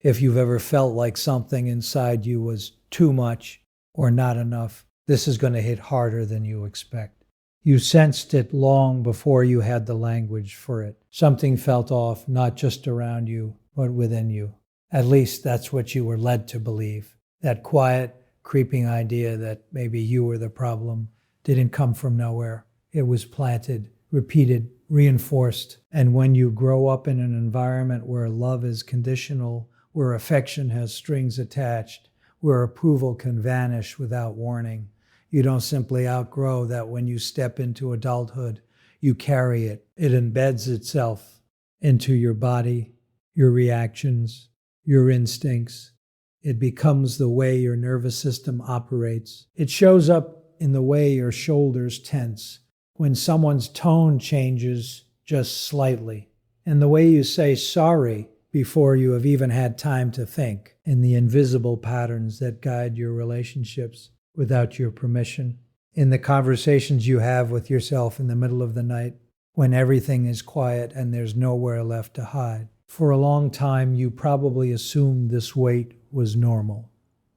If you've ever felt like something inside you was too much or not enough, this is going to hit harder than you expect. You sensed it long before you had the language for it. Something felt off, not just around you, but within you. At least that's what you were led to believe. That quiet, creeping idea that maybe you were the problem didn't come from nowhere. It was planted, repeated, reinforced. And when you grow up in an environment where love is conditional, where affection has strings attached, where approval can vanish without warning, you don't simply outgrow that. When you step into adulthood, you carry it. It embeds itself into your body, your reactions, your instincts. It becomes the way your nervous system operates. It shows up in the way your shoulders tense, when someone's tone changes just slightly, and the way you say sorry before you have even had time to think, in the invisible patterns that guide your relationships without your permission, in the conversations you have with yourself in the middle of the night when everything is quiet and there's nowhere left to hide. For a long time, you probably assumed this weight was normal,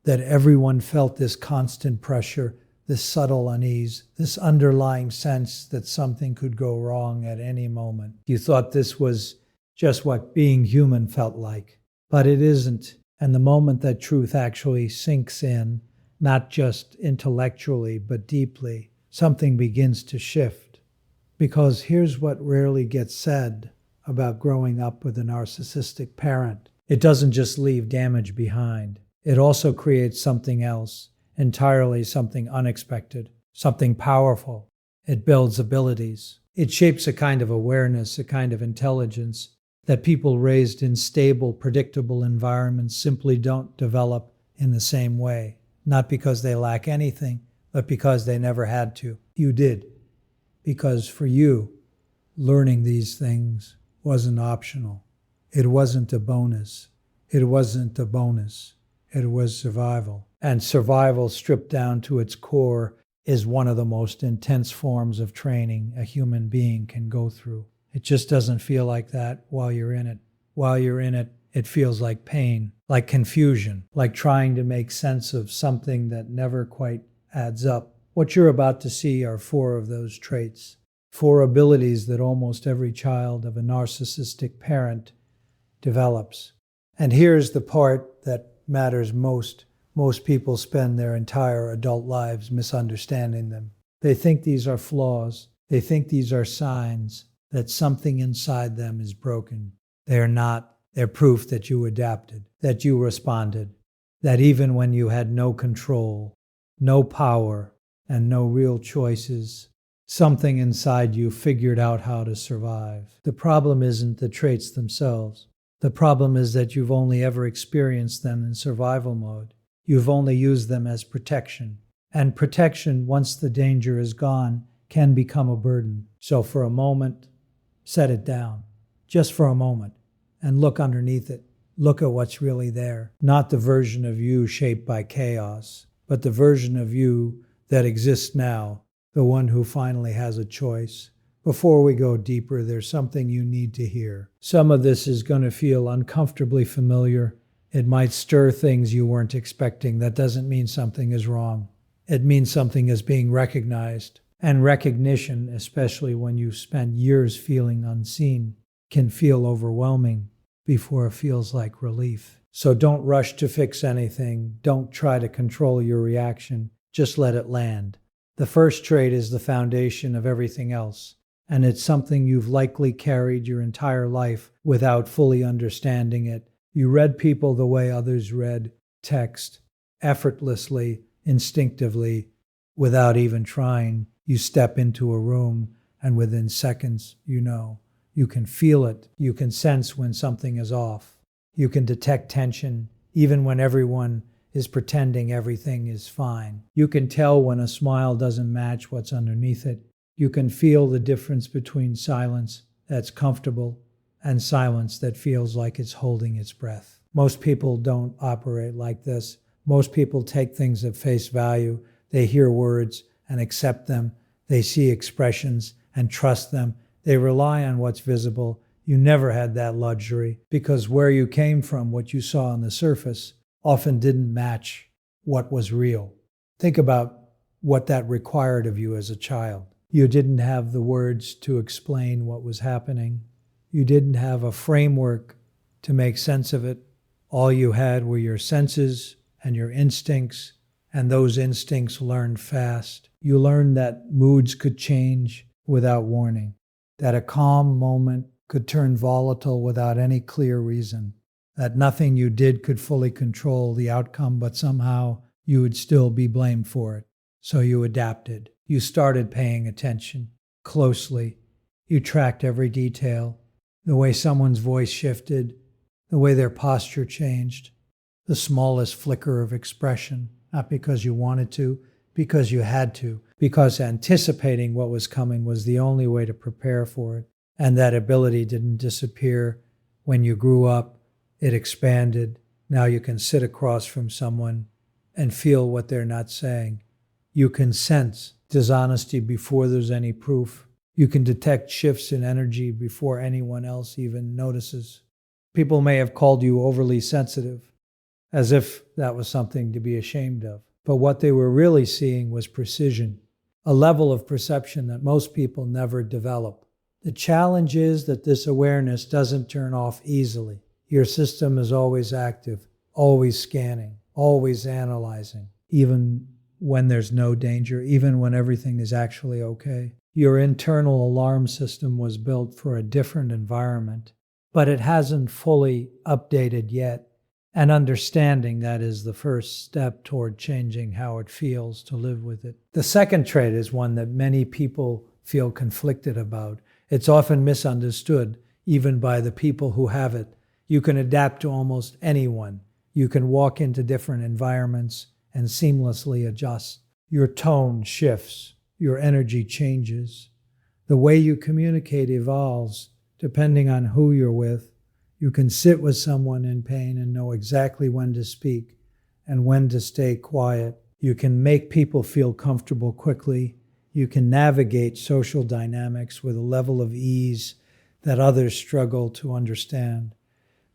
that everyone felt this constant pressure, this subtle unease, this underlying sense that something could go wrong at any moment. You thought this was just what being human felt like, but it isn't. And the moment that truth actually sinks in, not just intellectually, but deeply, something begins to shift. Because here's what rarely gets said about growing up with a narcissistic parent. It doesn't just leave damage behind. It also creates something else, entirely something unexpected, something powerful. It builds abilities. It shapes a kind of awareness, a kind of intelligence that people raised in stable, predictable environments simply don't develop in the same way. Not because they lack anything, but because they never had to. You did. Because for you, learning these things wasn't optional. It wasn't a bonus. It wasn't a bonus. It was survival. And survival, stripped down to its core, is one of the most intense forms of training a human being can go through. It just doesn't feel like that while you're in it. While you're in it, it feels like pain, like confusion, like trying to make sense of something that never quite adds up. What you're about to see are 4 of those traits, 4 abilities that almost every child of a narcissistic parent develops. And here's the part that matters most. Most people spend their entire adult lives misunderstanding them. They think these are flaws. They think these are signs that something inside them is broken. They're not. They're proof that you adapted, that you responded, that even when you had no control, no power, and no real choices, something inside you figured out how to survive. The problem isn't the traits themselves. The problem is that you've only ever experienced them in survival mode. You've only used them as protection. And protection, once the danger is gone, can become a burden. So for a moment, set it down. Just for a moment. And look underneath it. Look at what's really there. Not the version of you shaped by chaos, but the version of you that exists now, the one who finally has a choice. Before we go deeper, there's something you need to hear. Some of this is going to feel uncomfortably familiar. It might stir things you weren't expecting. That doesn't mean something is wrong. It means something is being recognized. And recognition, especially when you've spent years feeling unseen, can feel overwhelming before it feels like relief. So don't rush to fix anything. Don't try to control your reaction. Just let it land. The first trait is the foundation of everything else, and it's something you've likely carried your entire life without fully understanding it. You read people the way others read text, effortlessly, instinctively, without even trying. You step into a room, and within seconds, you know. You can feel it. You can sense when something is off. You can detect tension, even when everyone is pretending everything is fine. You can tell when a smile doesn't match what's underneath it. You can feel the difference between silence that's comfortable and silence that feels like it's holding its breath. Most people don't operate like this. Most people take things at face value. They hear words and accept them. They see expressions and trust them. They rely on what's visible. You never had that luxury because where you came from, what you saw on the surface, often didn't match what was real. Think about what that required of you as a child. You didn't have the words to explain what was happening. You didn't have a framework to make sense of it. All you had were your senses and your instincts, and those instincts learned fast. You learned that moods could change without warning, that a calm moment could turn volatile without any clear reason, that nothing you did could fully control the outcome, but somehow you would still be blamed for it. So you adapted. You started paying attention closely. You tracked every detail, the way someone's voice shifted, the way their posture changed, the smallest flicker of expression, not because you wanted to, because you had to, because anticipating what was coming was the only way to prepare for it. And that ability didn't disappear when you grew up. It expanded. Now you can sit across from someone and feel what they're not saying. You can sense dishonesty before there's any proof. You can detect shifts in energy before anyone else even notices. People may have called you overly sensitive, as if that was something to be ashamed of. But what they were really seeing was precision, a level of perception that most people never develop. The challenge is that this awareness doesn't turn off easily. Your system is always active, always scanning, always analyzing, even when there's no danger, even when everything is actually okay. Your internal alarm system was built for a different environment, but it hasn't fully updated yet. And understanding that is the first step toward changing how it feels to live with it. The second trait is one that many people feel conflicted about. It's often misunderstood, even by the people who have it. You can adapt to almost anyone. You can walk into different environments and seamlessly adjust. Your tone shifts. Your energy changes. The way you communicate evolves depending on who you're with. You can sit with someone in pain and know exactly when to speak and when to stay quiet. You can make people feel comfortable quickly. You can navigate social dynamics with a level of ease that others struggle to understand.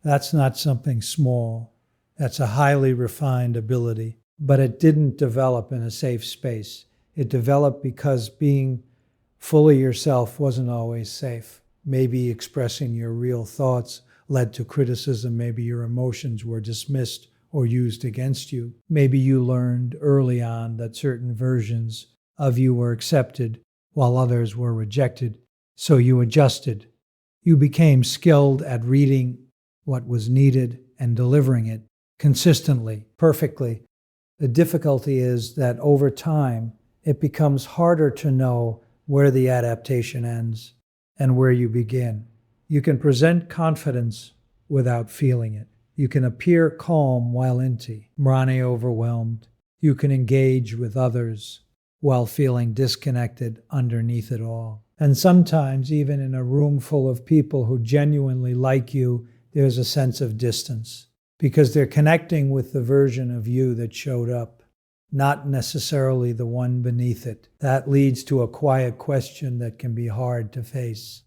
That's not something small. That's a highly refined ability. But it didn't develop in a safe space. It developed because being fully yourself wasn't always safe. Maybe expressing your real thoughts led to criticism. Maybe your emotions were dismissed or used against you. Maybe you learned early on that certain versions of you were accepted while others were rejected. So you adjusted. You became skilled at reading what was needed and delivering it consistently, perfectly. The difficulty is that over time, it becomes harder to know where the adaptation ends and where you begin. You can present confidence without feeling it. You can appear calm while empty, overwhelmed. You can engage with others while feeling disconnected underneath it all. And sometimes, even in a room full of people who genuinely like you, there's a sense of distance because they're connecting with the version of you that showed up, not necessarily the one beneath it. That leads to a quiet question that can be hard to face.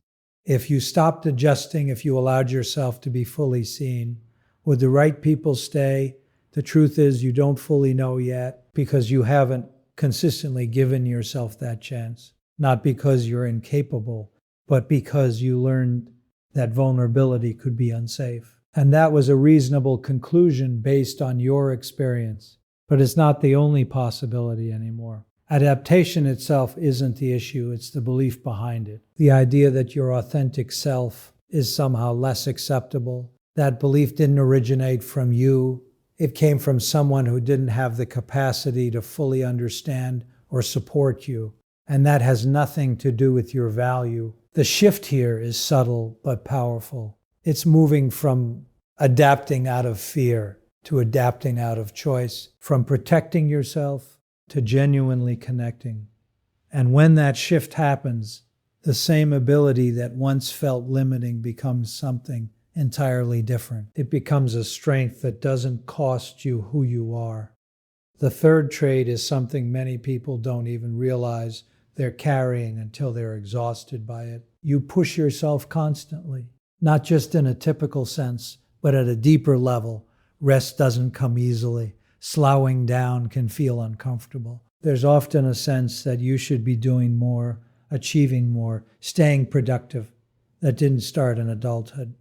If you stopped adjusting, if you allowed yourself to be fully seen, would the right people stay? The truth is you don't fully know yet because you haven't consistently given yourself that chance. Not because you're incapable, but because you learned that vulnerability could be unsafe. And that was a reasonable conclusion based on your experience. But it's not the only possibility anymore. Adaptation itself isn't the issue, it's the belief behind it. The idea that your authentic self is somehow less acceptable. That belief didn't originate from you. It came from someone who didn't have the capacity to fully understand or support you. And that has nothing to do with your value. The shift here is subtle but powerful. It's moving from adapting out of fear to adapting out of choice, from protecting yourself to genuinely connecting. And when that shift happens, the same ability that once felt limiting becomes something entirely different. It becomes a strength that doesn't cost you who you are. The third trait is something many people don't even realize they're carrying until they're exhausted by it. You push yourself constantly. not just in a typical sense, but at a deeper level. Rest doesn't come easily. Slowing down can feel uncomfortable. There's often a sense that you should be doing more, achieving more, staying productive. That didn't start in adulthood.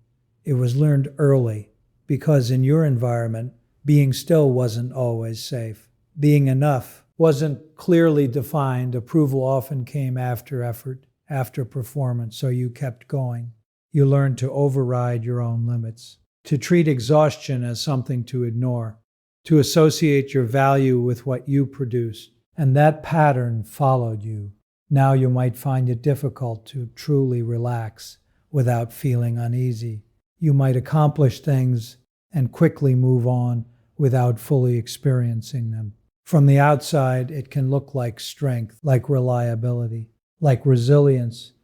It was learned early because in your environment, being still wasn't always safe. Being enough wasn't clearly defined. Approval often came after effort, after performance, so you kept going. You learned to override your own limits, to treat exhaustion as something to ignore, to associate your value with what you produce. And that pattern followed you. Now you might find it difficult to truly relax without feeling uneasy. You might accomplish things and quickly move on without fully experiencing them. From the outside, it can look like strength, like reliability, like resilience,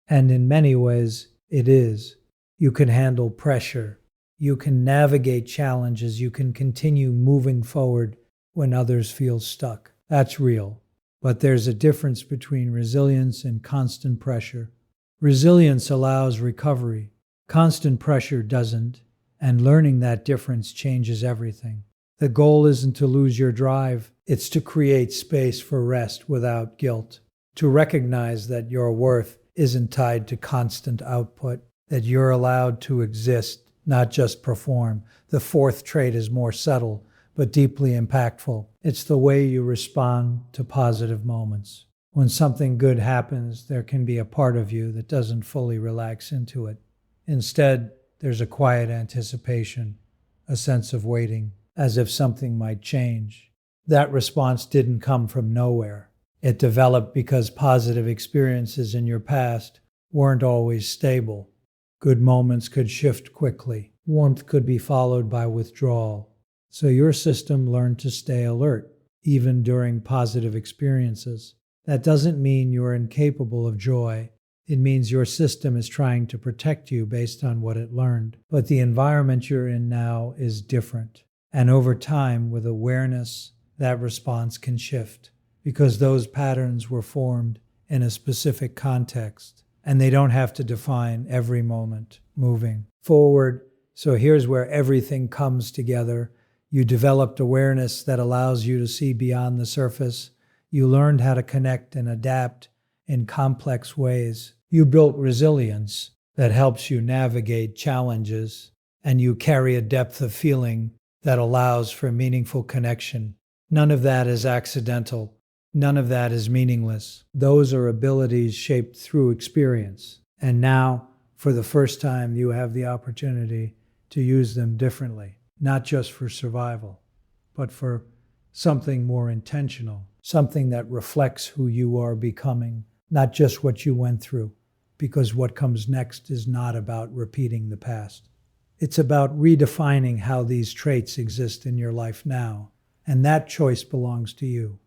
and in many ways, it is. You can handle pressure. You can navigate challenges. You can continue moving forward when others feel stuck. That's real. But there's a difference between resilience and constant pressure. Resilience allows recovery. Constant pressure doesn't. And learning that difference changes everything. The goal isn't to lose your drive. It's to create space for rest without guilt. To recognize that your worth isn't tied to constant output, that you're allowed to exist, not just perform. The fourth trait is more subtle, but deeply impactful. It's the way you respond to positive moments. When something good happens, there can be a part of you that doesn't fully relax into it. Instead, there's a quiet anticipation, a sense of waiting, as if something might change. That response didn't come from nowhere. It developed because positive experiences in your past weren't always stable. Good moments could shift quickly. Warmth could be followed by withdrawal. So your system learned to stay alert, even during positive experiences. That doesn't mean you're incapable of joy. It means your system is trying to protect you based on what it learned. But the environment you're in now is different. And over time, with awareness, that response can shift because those patterns were formed in a specific context, and they don't have to define every moment moving forward. So here's where everything comes together. You developed awareness that allows you to see beyond the surface. You learned how to connect and adapt in complex ways. You built resilience that helps you navigate challenges, and you carry a depth of feeling that allows for meaningful connection. None of that is accidental. None of that is meaningless. Those are abilities shaped through experience. And now, for the first time, you have the opportunity to use them differently, not just for survival, but for something more intentional, something that reflects who you are becoming, not just what you went through, because what comes next is not about repeating the past. It's about redefining how these traits exist in your life now, and that choice belongs to you.